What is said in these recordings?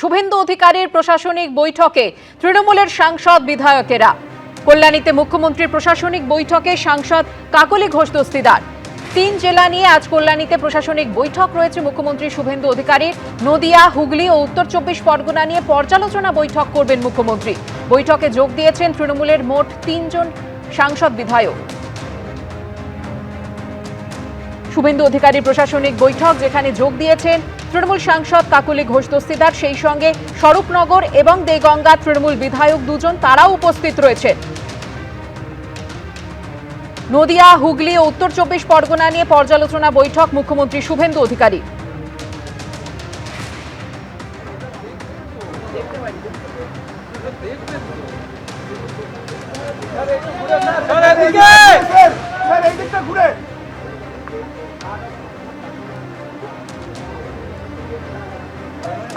শুভেন্দু অধিকারীর প্রশাসনিক বৈঠকে তৃণমূলের সাংসদ বিধায়কেরা। কল্যাণীতে মুখ্যমন্ত্রীর প্রশাসনিক বৈঠকে সাংসদ কাকলি ঘোষ দস্তিদার। 3 জেলা নিয়ে আজ কল্যাণীতে প্রশাসনিক বৈঠক রয়েছে মুখ্যমন্ত্রী শুভেন্দু অধিকারীর। নদিয়া, হুগলি ও উত্তর 24 পরগনা নিয়ে পর্যালোচনা বৈঠক করবেন মুখ্যমন্ত্রী। বৈঠকে যোগ দিয়েছেন তৃণমূলের মোট 3 জন সাংসদ বিধায়ক। শুভেন্দু অধিকারীর প্রশাসনিক বৈঠক যেখানে যোগ দিয়েছেন তৃণমূল সাংসদ কাকলি ঘোষ দস্তিদার, সেই সঙ্গে স্বরূপনগর এবং দেগঙ্গা তৃণমূল বিধায়ক 2 জন তারাও উপস্থিত রয়েছেন। নদিয়া, হুগলি ও উত্তর 24 পরগনা নিয়ে পর্যালোচনা বৈঠক মুখ্যমন্ত্রী শুভেন্দু অধিকারী।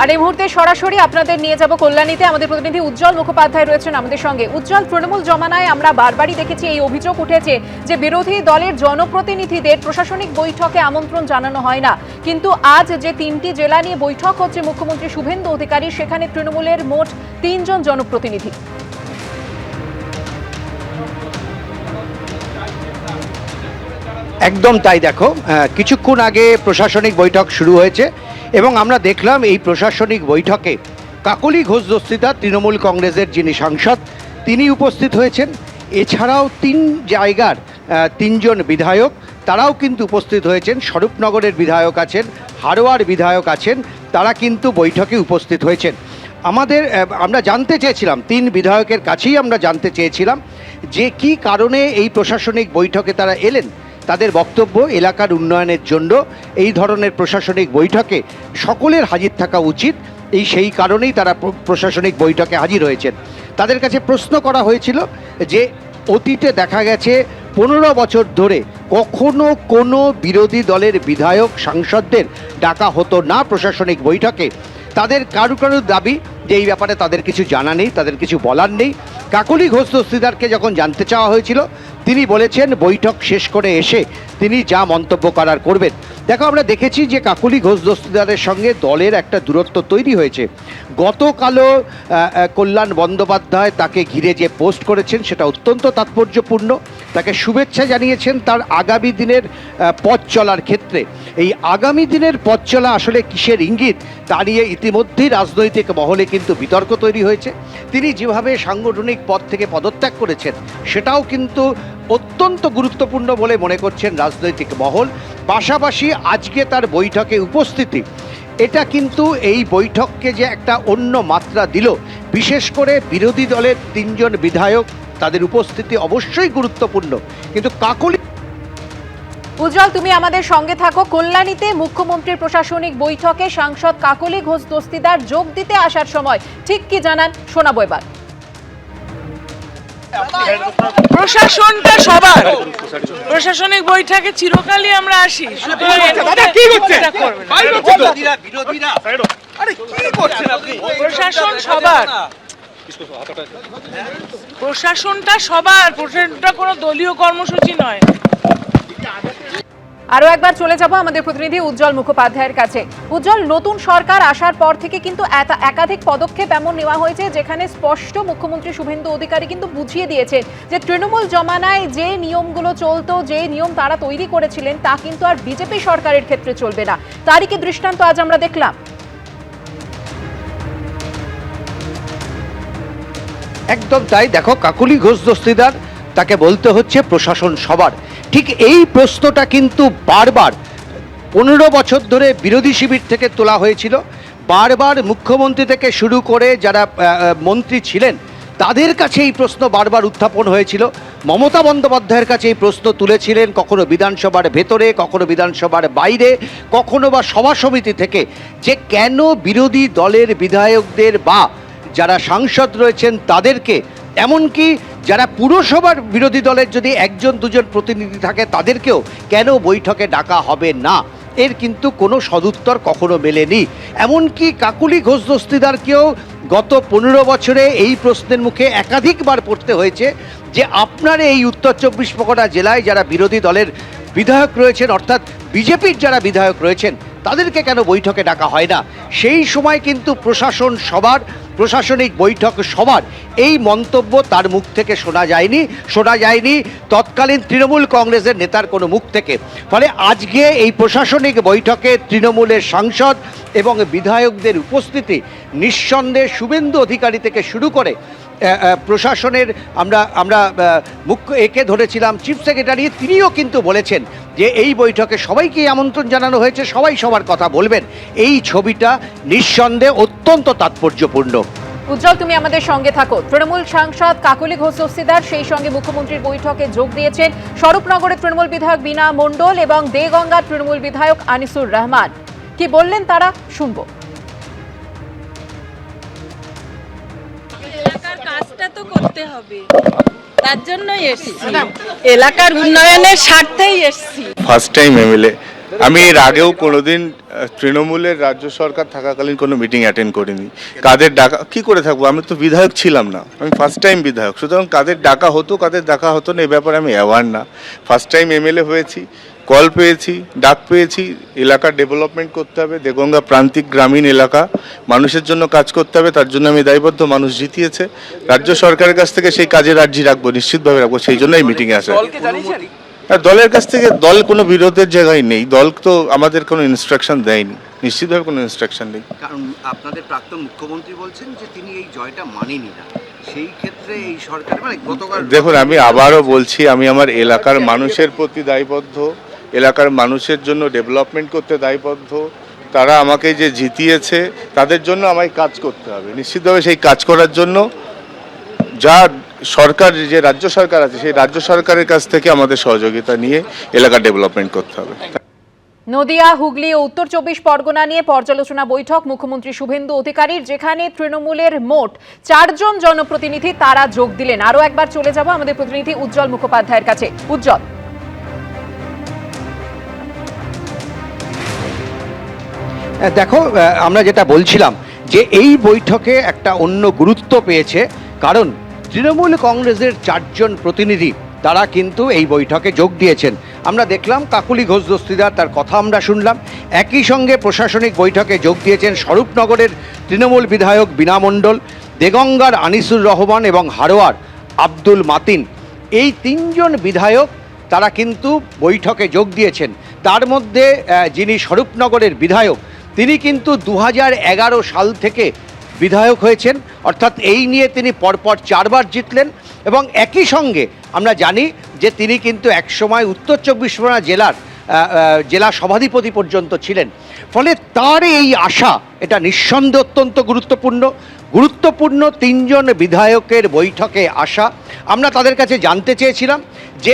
আর এই মুহূর্তে সরাসরি আপনাদের নিয়ে যাব কল্যাণীতে। আমাদের প্রতিনিধি উজ্জ্বল মুখোপাধ্যায় রয়েছেন আমাদের সঙ্গে। উজ্জ্বল, তৃণমূল জমানায় আমরা বারবারই দেখেছি এই অভিযোগ উঠেছে যে বিরোধী দলের জনপ্রতিনিধিদের প্রশাসনিক বৈঠকে আমন্ত্রণ জানানো হয় না, কিন্তু আজ যে 3টি জেলা নিয়ে বৈঠক হচ্ছে মুখ্যমন্ত্রী শুভেন্দু অধিকারী, সেখানে তৃণমূলের মোট 3 জন জনপ্রতিনিধি। একদম তাই। দেখো, কিছুক্ষণ আগে প্রশাসনিক বৈঠক শুরু হয়েছে এবং আমরা দেখলাম এই প্রশাসনিক বৈঠকে কাকলি ঘোষ দস্তিদার তৃণমূল কংগ্রেসের যিনি সাংসদ তিনি উপস্থিত হয়েছেন। এছাড়াও 3 জায়গার 3 জন বিধায়ক তারাও কিন্তু উপস্থিত হয়েছেন। স্বরূপনগরের বিধায়ক আছেন, হারোয়ার বিধায়ক আছেন, তারা কিন্তু বৈঠকে উপস্থিত হয়েছেন। আমরা জানতে চেয়েছিলাম, 3 বিধায়কের কাছেই আমরা জানতে চেয়েছিলাম যে কি কারণে এই প্রশাসনিক বৈঠকে তারা এলেন। তাদের বক্তব্য, এলাকার উন্নয়নের জন্য এই ধরনের প্রশাসনিক বৈঠকে সকলের হাজির থাকা উচিত, সেই কারণেই তারা প্রশাসনিক বৈঠকে হাজির হয়েছেন। তাদের কাছে প্রশ্ন করা হয়েছিল যে অতীতে দেখা গেছে 15 বছর ধরে কখনো কোনো বিরোধী দলের বিধায়ক সাংসদদের ডাকা হতো না প্রশাসনিক বৈঠকে। তাদের কারুর দাবি যে এই ব্যাপারে তাদের কিছু জানা নেই, তাদের কিছু বলার নেই। কাকলি ঘোষ দস্তিদারকে যখন জানতে চাওয়া হয়েছিল তিনি বলেছেন বৈঠক শেষ করে এসে তিনি যা মন্তব্য করার করবেন। দেখো, আমরা দেখেছি যে কাকলি ঘোষ দস্তিদারের সঙ্গে দলের একটা দূরত্ব তৈরি হয়েছে। গতকালও কল্যাণ বন্দ্যোপাধ্যায় তাকে ঘিরে যে পোস্ট করেছেন সেটা অত্যন্ত তাৎপর্যপূর্ণ। তাকে শুভেচ্ছা জানিয়েছেন তার আগামী দিনের পথ চলার ক্ষেত্রে। এই আগামী দিনের পথ চলা আসলে কিসের ইঙ্গিত তা নিয়ে ইতিমধ্যেই রাজনৈতিক মহলে কিন্তু বিতর্ক তৈরি হয়েছে। তিনি যেভাবে সাংগঠনিক পদ থেকে পদত্যাগ করেছেন সেটাও কিন্তু অত্যন্ত গুরুত্বপূর্ণ বলে মনে করছেন রাজনৈতিক মহল। পাশাপাশি আজকে তার বৈঠকে উপস্থিতি, এটা কিন্তু এই বৈঠককে যে একটা অন্য মাত্রা দিল। বিশেষ করে বিরোধী দলের 3 জন বিধায়ক, তাদের উপস্থিতি অবশ্যই গুরুত্বপূর্ণ। কিন্তু কাকলি উজ্জ্বল, তুমি আমাদের সঙ্গে থাকো। কল্যাণীতে মুখ্যমন্ত্রীর প্রশাসনিক বৈঠকে সাংসদ কাকলি ঘোষ দস্তিদার যোগ দিতে আসার সময় ঠিক কি জানান শোনাবো এবার। প্রশাসনটা সবার, প্রশাসনিক বৈঠকে চিরকালই আমরা আসি, প্রশাসন সবার, প্রশাসনটা সবার, প্রশাসনটা কোনো দলীয় কর্মসূচি নয়। আরো একবার চলে যাব আমাদের প্রতিনিধি উজ্জ্বল মুখোপাধ্যায়ের কাছে। উজ্জ্বল, নতুন সরকার আসার পর থেকে কিন্তু একাধিক পদক্ষেপ এমন নেওয়া হয়েছে যেখানে স্পষ্ট মুখ্যমন্ত্রী শুভেন্দু অধিকারী কিন্তু বুঝিয়ে দিয়েছেন যে তৃণমূল জমানায় যে নিয়মগুলো চলতো, যে নিয়ম তারা তৈরি করেছিলেন তা কিন্তু আর বিজেপি সরকারের ক্ষেত্রে চলবে না। তারই কি দৃষ্টান্ত আজ আমরা দেখলাম? একদম তাই। দেখো, কাকলি ঘোষ দস্তিদার তাকে বলতে হচ্ছে প্রশাসন সবার। ঠিক এই প্রশ্নটা কিন্তু বারবার 15 বছর ধরে বিরোধী শিবির থেকে তোলা হয়েছিল। বারবার মুখ্যমন্ত্রী থেকে শুরু করে যারা মন্ত্রী ছিলেন তাদের কাছে এই প্রশ্ন বারবার উত্থাপন হয়েছিল। মমতা বন্দ্যোপাধ্যায়ের কাছে এই প্রশ্ন তুলেছিলেন, কখনো বিধানসভার ভেতরে, কখনো বিধানসভার বাইরে, কখনো বা সভা সমিতি থেকে, যে কেন বিরোধী দলের বিধায়কদের বা যারা সাংসদ রয়েছেন তাদেরকে, এমনকি যারা পুরসভার বিরোধী দলের যদি 1-2 জন প্রতিনিধি থাকে তাদেরকেও কেন বৈঠকে ডাকা হবে না। এর কিন্তু কোনো সদুত্তর কখনো মেলেনি। এমনকি কাকলি ঘোষ দস্তিদারকেও গত 15 বছরে এই প্রশ্নের মুখে একাধিকবার পড়তে হয়েছে যে আপনার এই উত্তর 24 পরগনা জেলায় যারা বিরোধী দলের বিধায়ক রয়েছেন, অর্থাৎ বিজেপির যারা বিধায়ক রয়েছেন, তাদেরকে কেন বৈঠকে ডাকা হয় না? সেই সময় কিন্তু প্রশাসনিক বৈঠক সবার এই মন্তব্য তার মুখ থেকে শোনা যায়নি তৎকালীন তৃণমূল কংগ্রেসের নেতার কোনো মুখ থেকে। ফলে আজকে এই প্রশাসনিক বৈঠকে তৃণমূলের সাংসদ এবং বিধায়কদের উপস্থিতি নিঃসন্দেহে শুভেন্দু অধিকারী থেকে শুরু করে প্রশাসনের আমরা মুখ্য একে ধরেছিলাম চিফ সেক্রেটারি, তিনিও কিন্তু বলেছেন যে এই বৈঠকে সবাইকে আমন্ত্রণ জানানো হয়েছে, সবাই সবার কথা বলবেন। এই ছবিটা নিঃসন্দেহে অত্যন্ত তাৎপর্যপূর্ণ। উজ্জ্বল, তুমি আমাদের সঙ্গে থাকো। তৃণমূল সাংসদ কাকলি ঘোষ দস্তিদার সেই সঙ্গে মুখ্যমন্ত্রীর বৈঠকে যোগ দিয়েছেন স্বরূপনগরের তৃণমূল বিধায়ক বীণা মণ্ডল এবং দেগঙ্গার তৃণমূল বিধায়ক আনিসুর রহমান। কি বললেন তারা, শুনবো। এলাকার কাজটা তো করতে হবে, তার জন্যই এসেছি, এলাকার উন্নয়নের স্বার্থেই এসেছি। First time MLA. আমি এর আগেও কোনোদিন তৃণমূলের রাজ্য সরকার থাকাকালীন কোনো মিটিং অ্যাটেন্ড করিনি। কাদের ডাকা কি করে থাকবো, আমি তো বিধায়ক ছিলাম না, আমি ফার্স্ট টাইম বিধায়ক, সুতরাং কাদের ডাকা হতো কাদের ডাকা হতো না এ ব্যাপারে আমি অ্যাওয়ার না। ফার্স্ট টাইম এমএলএ হয়েছি, কল পেয়েছি, ডাক পেয়েছি, এলাকার ডেভেলপমেন্ট করতে হবে, দেগঙ্গা প্রান্তিক গ্রামীণ এলাকা, মানুষের জন্য কাজ করতে হবে, তার জন্য আমি দায়বদ্ধ। মানুষ জিতিয়েছে, রাজ্য সরকারের কাছ থেকে সেই কাজের আর্জি রাখবো, নিশ্চিতভাবে রাখবো, সেই জন্য এই মিটিংয়ে আসা। আর দলের কাছ থেকে দল কোনো বিরোধের জায়গায় নেই, দল তো আমাদের কোনো ইনস্ট্রাকশন দেয়নি, নিশ্চিতভাবে কোনো ইনস্ট্রাকশন নেই। কারণ আপনাদের প্রাক্তন মুখ্যমন্ত্রী বলছেন যে তিনি এই জয়টা মানেনি না, সেই ক্ষেত্রে এই সরকার গতকাল দেখুন, আমি আবারও বলছি, আমি আমার এলাকার মানুষের প্রতি দায়বদ্ধ, এলাকার মানুষের জন্য ডেভেলপমেন্ট করতে দায়বদ্ধ। তারা আমাকে যে জিতিয়েছে তাদের জন্য আমায় কাজ করতে হবে, নিশ্চিতভাবে সেই কাজ করার জন্য যা সরকার, যে রাজ্য সরকার আছে সেই রাজ্য সরকারের কাছ থেকে আমাদের সহযোগিতা নিয়ে এলাকার ডেভেলপমেন্ট করতে হবে। নদিয়া, হুগলি ও উত্তর 24 পরগনা নিয়ে পর্যালোচনা বৈঠক মুখ্যমন্ত্রী শুভেন্দু অধিকারীর, যেখানে তৃণমূলের মোট 4 জন জনপ্রতিনিধি তারা যোগ দিলেন। আরও একবার চলে যাব আমাদের প্রতিনিধি উজ্জ্বল মুখোপাধ্যায়ের কাছে। উজ্জ্বল, দেখো, আমরা যেটা বলছিলাম যে এই বৈঠকে একটা অন্য গুরুত্ব পেয়েছে, কারণ তৃণমূল কংগ্রেসের 4 জন প্রতিনিধি তারা কিন্তু এই বৈঠকে যোগ দিয়েছেন। আমরা দেখলাম কাকলি ঘোষ দস্তিদার, তার কথা আমরা শুনলাম। একই সঙ্গে প্রশাসনিক বৈঠকে যোগ দিয়েছেন স্বরূপনগরের তৃণমূল বিধায়ক বীণা মণ্ডল, দেগঙ্গার আনিসুর রহমান এবং হারোয়ার আব্দুল মাতিন। এই 3 জন বিধায়ক তারা কিন্তু বৈঠকে যোগ দিয়েছেন। তার মধ্যে যিনি স্বরূপনগরের বিধায়ক, তিনি কিন্তু 2011 সাল থেকে বিধায়ক হয়েছেন, অর্থাৎ এই নিয়ে তিনি পরপর 4 বার জিতলেন। এবং একই সঙ্গে আমরা জানি যে তিনি কিন্তু একসময় উত্তর 24 পরগনা জেলা সভাধিপতি পর্যন্ত ছিলেন। ফলে তার এই আশা, এটা নিঃসন্দেহে অত্যন্ত গুরুত্বপূর্ণ 3 জন বিধায়কের বৈঠকে আসা। আমরা তাদের কাছে জানতে চেয়েছিলাম যে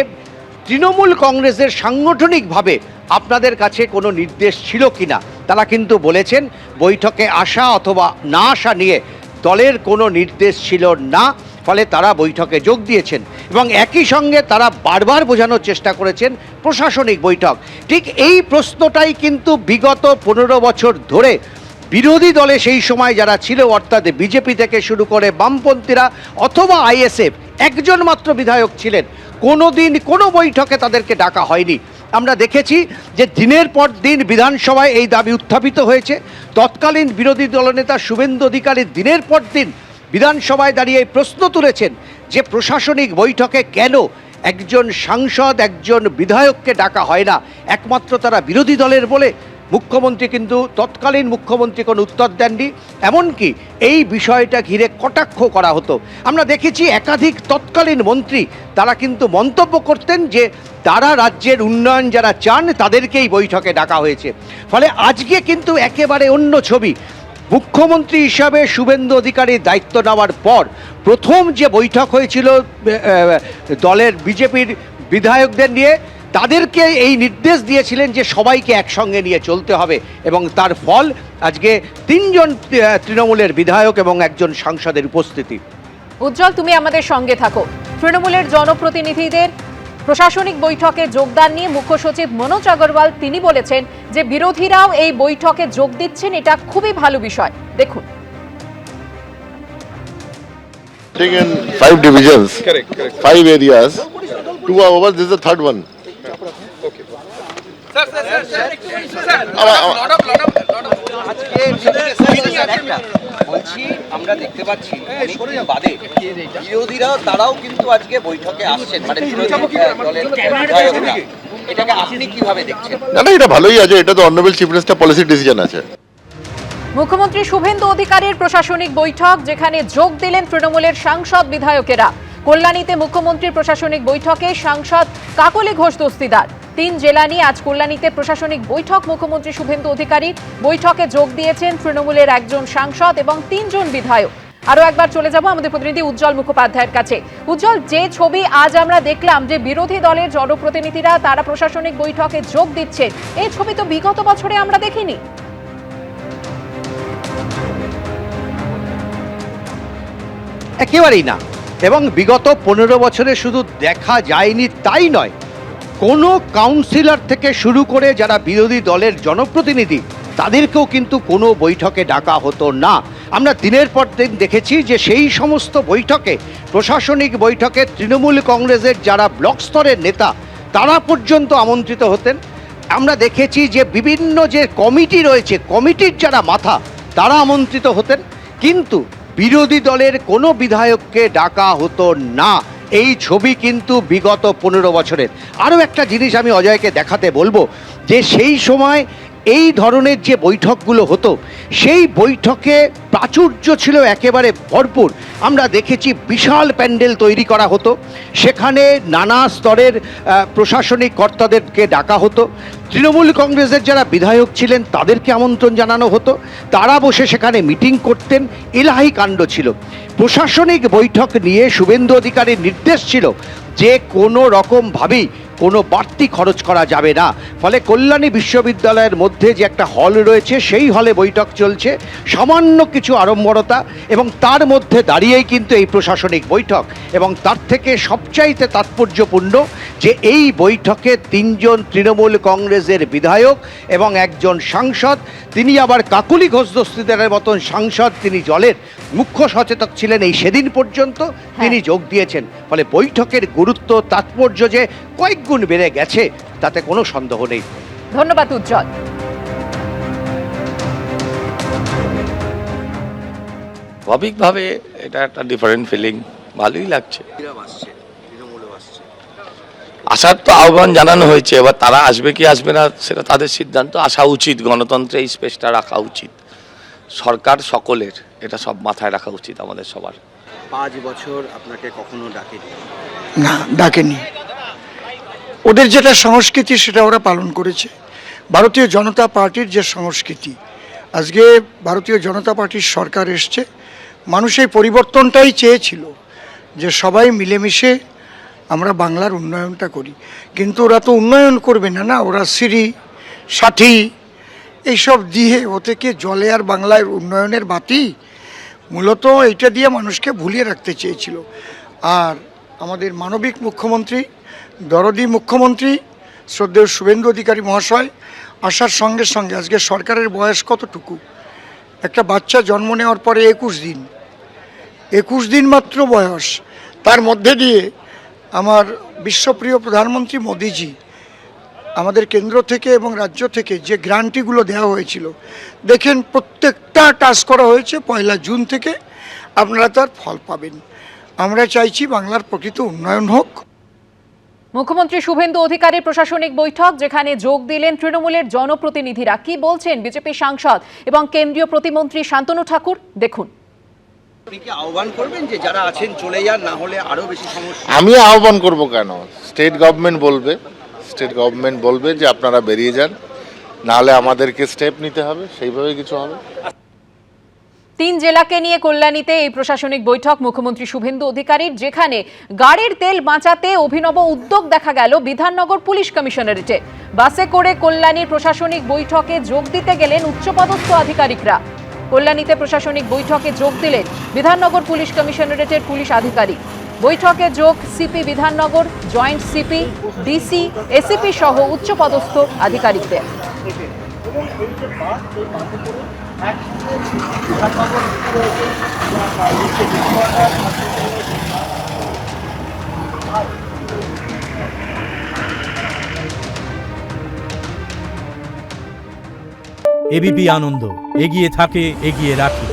তৃণমূল কংগ্রেসের সাংগঠনিকভাবে আপনাদের কাছে কোনো নির্দেশ ছিল কিনা। তারা কিন্তু বলেছেন বৈঠকে আসা অথবা না আসা নিয়ে দলের কোনো নির্দেশ ছিল না, ফলে তারা বৈঠকে যোগ দিয়েছেন। এবং একই সঙ্গে তারা বারবার বোঝানোর চেষ্টা করেছেন প্রশাসনিক বৈঠক। ঠিক এই প্রশ্নটাই কিন্তু বিগত 15 বছর ধরে বিরোধী দলে সেই সময় যারা ছিল, অর্থাৎ বিজেপি থেকে শুরু করে বামপন্থীরা অথবা আইএসএফ, একজন মাত্র বিধায়ক ছিলেন, কোনোদিন কোনো বৈঠকে তাদেরকে ডাকা হয়নি। আমরা দেখেছি যে দিনের পর দিন বিধানসভায় এই দাবি উত্থাপিত হয়েছে। তৎকালীন বিরোধী দলনেতা শুভেন্দু অধিকারী দিনের পর দিন বিধানসভায় দাঁড়িয়ে এই প্রশ্ন তুলেছেন যে প্রশাসনিক বৈঠকে কেন একজন সাংসদ, একজন বিধায়ককে ডাকা হয় না, একমাত্র তারা বিরোধী দলের বলে। তৎকালীন মুখ্যমন্ত্রী কোনো উত্তর দেননি, এমনকি এই বিষয়টা ঘিরে কটাক্ষ করা হতো। আমরা দেখেছি একাধিক তৎকালীন মন্ত্রী তারা কিন্তু মন্তব্য করতেন যে তারা রাজ্যের উন্নয়ন যারা চান তাদেরকেই বৈঠকে ডাকা হয়েছে। ফলে আজকে কিন্তু একেবারে অন্য ছবি। মুখ্যমন্ত্রী হিসাবে শুভেন্দু অধিকারীর দায়িত্ব নেওয়ার পর প্রথম যে বৈঠক হয়েছিল দলের বিজেপির বিধায়কদের নিয়ে, তাদেরকে এই নির্দেশ দিয়েছিলেন যে সবাইকে একসঙ্গে নিয়ে চলতে হবে, এবং তার ফল আজকে 3 জন তৃণমূলের বিধায়ক এবং একজন সাংসদের উপস্থিতি। উজ্জ্বল, তুমি আমাদের সঙ্গে থাকো। তৃণমূলের জনপ্রতিনিধিদের প্রশাসনিক বৈঠকে যোগদান নিয়ে মুখ্য সচিব মনোজ আগরওয়াল তিনি বলেছেন যে বিরোধীরাও এই বৈঠকে যোগ দিচ্ছেন, এটা খুবই ভালো বিষয়। দেখুন, in 5 divisions, 5 areas, 2 are over, this is the third one. বলছি আমরা দেখতে পাচ্ছি অনেকদিন বাদে বিরোধীরা তারাও কিন্তু আজকে বৈঠকে আসছেন, মানে বিরোধী দলের বিধায়করা। এটাকে আপনি কিভাবে দেখছেন? না না, এটা ভালোই আছে, এটা তো honourable chief minister policy decision আছে। মুখ্যমন্ত্রী শুভেন্দু অধিকারীর প্রশাসনিক বৈঠক, যেখানে যোগ দিলেন তৃণমূলের সাংসদ বিধায়কেরা। কল্যাণীতে মুখ্যমন্ত্রীর প্রশাসনিক বৈঠকে সাংসদ কাকলি ঘোষ দস্তিদার। 3 জেলা নিয়ে আজ কল্যাণীতে প্রশাসনিক বৈঠক মুখ্যমন্ত্রী শুভেন্দু অধিকারীর। বৈঠকে যোগ দিয়েছেন তৃণমূলের একজন সাংসদ এবং 3 জন বিধায়ক। আরো একবার চলে যাব আমাদের প্রতিনিধি উজ্জ্বল মুখোপাধ্যায়ের কাছে। উজ্জ্বল, যে ছবি আজ আমরা দেখলাম যে বিরোধী দলের জনপ্রতিনিধিরা তারা প্রশাসনিক বৈঠকে যোগ দিচ্ছেন, এই ছবি তো বিগত বছরে আমরা দেখিনি। একেবারেই না, এবং বিগত 15 বছরে শুধু দেখা যায়নি তাই নয়, কোনো কাউন্সিলর থেকে শুরু করে যারা বিরোধী দলের জনপ্রতিনিধি তাদেরকেও কিন্তু কোনো বৈঠকে ডাকা হতো না। আমরা দিনের পর দিন দেখেছি যে সেই সমস্ত বৈঠকে, প্রশাসনিক বৈঠকে তৃণমূল কংগ্রেসের যারা ব্লক স্তরের নেতা তারা পর্যন্ত আমন্ত্রিত হতেন। আমরা দেখেছি যে বিভিন্ন যে কমিটি রয়েছে, কমিটির যারা মাথা তারা আমন্ত্রিত হতেন, কিন্তু বিরোধী দলের কোনো বিধায়ককে ডাকা হতো না। এই ছবি কিন্তু বিগত 15 বছরের। আরও একটা জিনিস আমি অজয়কে দেখাতে বলবো, যে সেই সময় এই ধরনের যে বৈঠকগুলো হতো সেই বৈঠকে প্রাচুর্য ছিল একেবারে ভরপুর। আমরা দেখেছি বিশাল প্যান্ডেল তৈরি করা হতো, সেখানে নানা স্তরের প্রশাসনিক কর্তাদেরকে ডাকা হতো। তৃণমূল কংগ্রেসের যারা বিধায়ক ছিলেন তাদেরকে আমন্ত্রণ জানানো হতো, তারা বসে সেখানে মিটিং করতেন। এলাহি কাণ্ড ছিল। প্রশাসনিক বৈঠক নিয়ে শুভেন্দু অধিকারীর নির্দেশ ছিল যে কোনো রকমভাবেই কোনো বাড়তি খরচ করা যাবে না। ফলে কল্যাণী বিশ্ববিদ্যালয়ের মধ্যে যে একটা হল রয়েছে সেই হলে বৈঠক চলছে, সামান্য কিছু আড়ম্বরতা, এবং তার মধ্যে দাঁড়িয়েই কিন্তু এই প্রশাসনিক বৈঠক। এবং তার থেকে সবচাইতে তাৎপর্যপূর্ণ যে এই বৈঠকে 3 জন তৃণমূল কংগ্রেসের বিধায়ক এবং একজন সাংসদ, তিনি আবার কাকলি ঘোষ দস্তিদারের মতন সাংসদ, তিনি জলের মুখ্য সচেতক ছিলেন এই সেদিন পর্যন্ত, তিনি যোগ দিয়েছেন। ফলে বৈঠকের গুরুত্ব তাৎপর্য যে কয়েক গুণ বেড়ে গেছে তাতে কোনো সন্দেহ নেই। ধন্যবাদ উজ্জ্বল। স্বাভাবিকভাবে এটা একটা ডিফারেন্ট ফিলিং, ভালোই লাগছে। আসার তো আহ্বান জানানো হয়েছে, এবার তারা আসবে কি আসবে না সেটা তাদের সিদ্ধান্ত। আসা উচিত, গণতন্ত্রে এই স্পেসটা রাখা উচিত, সরকার সকলের, এটা সব মাথায় রাখা উচিত আমাদের সবার। 5 বছর আপনাকে কখনো ডাকেনি? না, ডাকেনি। ওদের যেটা সংস্কৃতি সেটা ওরা পালন করেছে। ভারতীয় জনতা পার্টির যে সংস্কৃতি, আজকে ভারতীয় জনতা পার্টির সরকার এসছে, মানুষ এই পরিবর্তনটাই চেয়েছিল যে সবাই মিলেমিশে আমরা বাংলার উন্নয়নটা করি। কিন্তু ওরা তো উন্নয়ন করবে না, না, ওরা সিঁড়ি সাথী এইসব দিয়ে ওদেরকে জলে আর বাংলার উন্নয়নের বাতি, মূলত এইটা দিয়ে মানুষকে ভুলিয়ে রাখতে চেয়েছিল। আর আমাদের মানবিক মুখ্যমন্ত্রী, দরদি মুখ্যমন্ত্রী শ্রদ্ধেয় শুভেন্দু অধিকারী মহাশয় আসার সঙ্গে সঙ্গে, আজকে সরকারের বয়স কতটুকু, একটা বাচ্চা জন্ম নেওয়ার পরে 21 দিন মাত্র বয়স, তার মধ্যে দিয়ে আমার বিশ্বপ্রিয় প্রধানমন্ত্রী মোদিজি আমাদের কেন্দ্র থেকে এবং রাজ্য থেকে যে গ্রান্টিগুলো দেওয়া হয়েছিল, দেখেন প্রত্যেকটা টাচ করা হয়েছে। 1 জুন থেকে আপনারা তার ফল পাবেন। আমরা চাইছি বাংলার প্রকৃত উন্নয়ন হোক। মুখ্যমন্ত্রী শুভেন্দু অধিকারীর প্রশাসনিক বৈঠক, যেখানে যোগ দিলেন তৃণমূলের জনপ্রতিনিধিরা। কি বলছেন বিজেপি সাংসদ এবং কেন্দ্রীয় প্রতিমন্ত্রী শান্তনু ঠাকুর, দেখুন। আপনি কি আহ্বান করবেন যে যারা আছেন চলে যান, না হলে আরো বেশি সমস্যা? আমি আহ্বান করব কেন? স্টেট গভর্নমেন্ট বলবে যে আপনারা বেরিয়ে যান, নাহলে আমাদেরকে স্টেপ নিতে হবে, সেইভাবে কিছু হবে। 3 জেলাকে নিয়ে কল্যাণীতে এই প্রশাসনিক বৈঠক মুখ্যমন্ত্রী শুভেন্দু অধিকারীর, যেখানে গাড়ির তেল বাঁচাতে অভিনব উদ্যোগ দেখা গেল বিধাননগর পুলিশ কমিশনারেটে। বাসে করে কল্যাণীর প্রশাসনিক বৈঠকে যোগ দিতে গেলেন উচ্চপদস্থ আধিকারিকরা। কল্যাণীতে প্রশাসনিক বৈঠকে যোগ দিলেন বিধাননগর পুলিশ কমিশনারেটের পুলিশ আধিকারিক। বৈঠকে যোগ CP Bidhannagar, joint CP, DC, ACP সহ উচ্চপদস্থ আধিকারিকদের। এবিপি আনন্দ, এগিয়ে থাকে, এগিয়ে রাখে।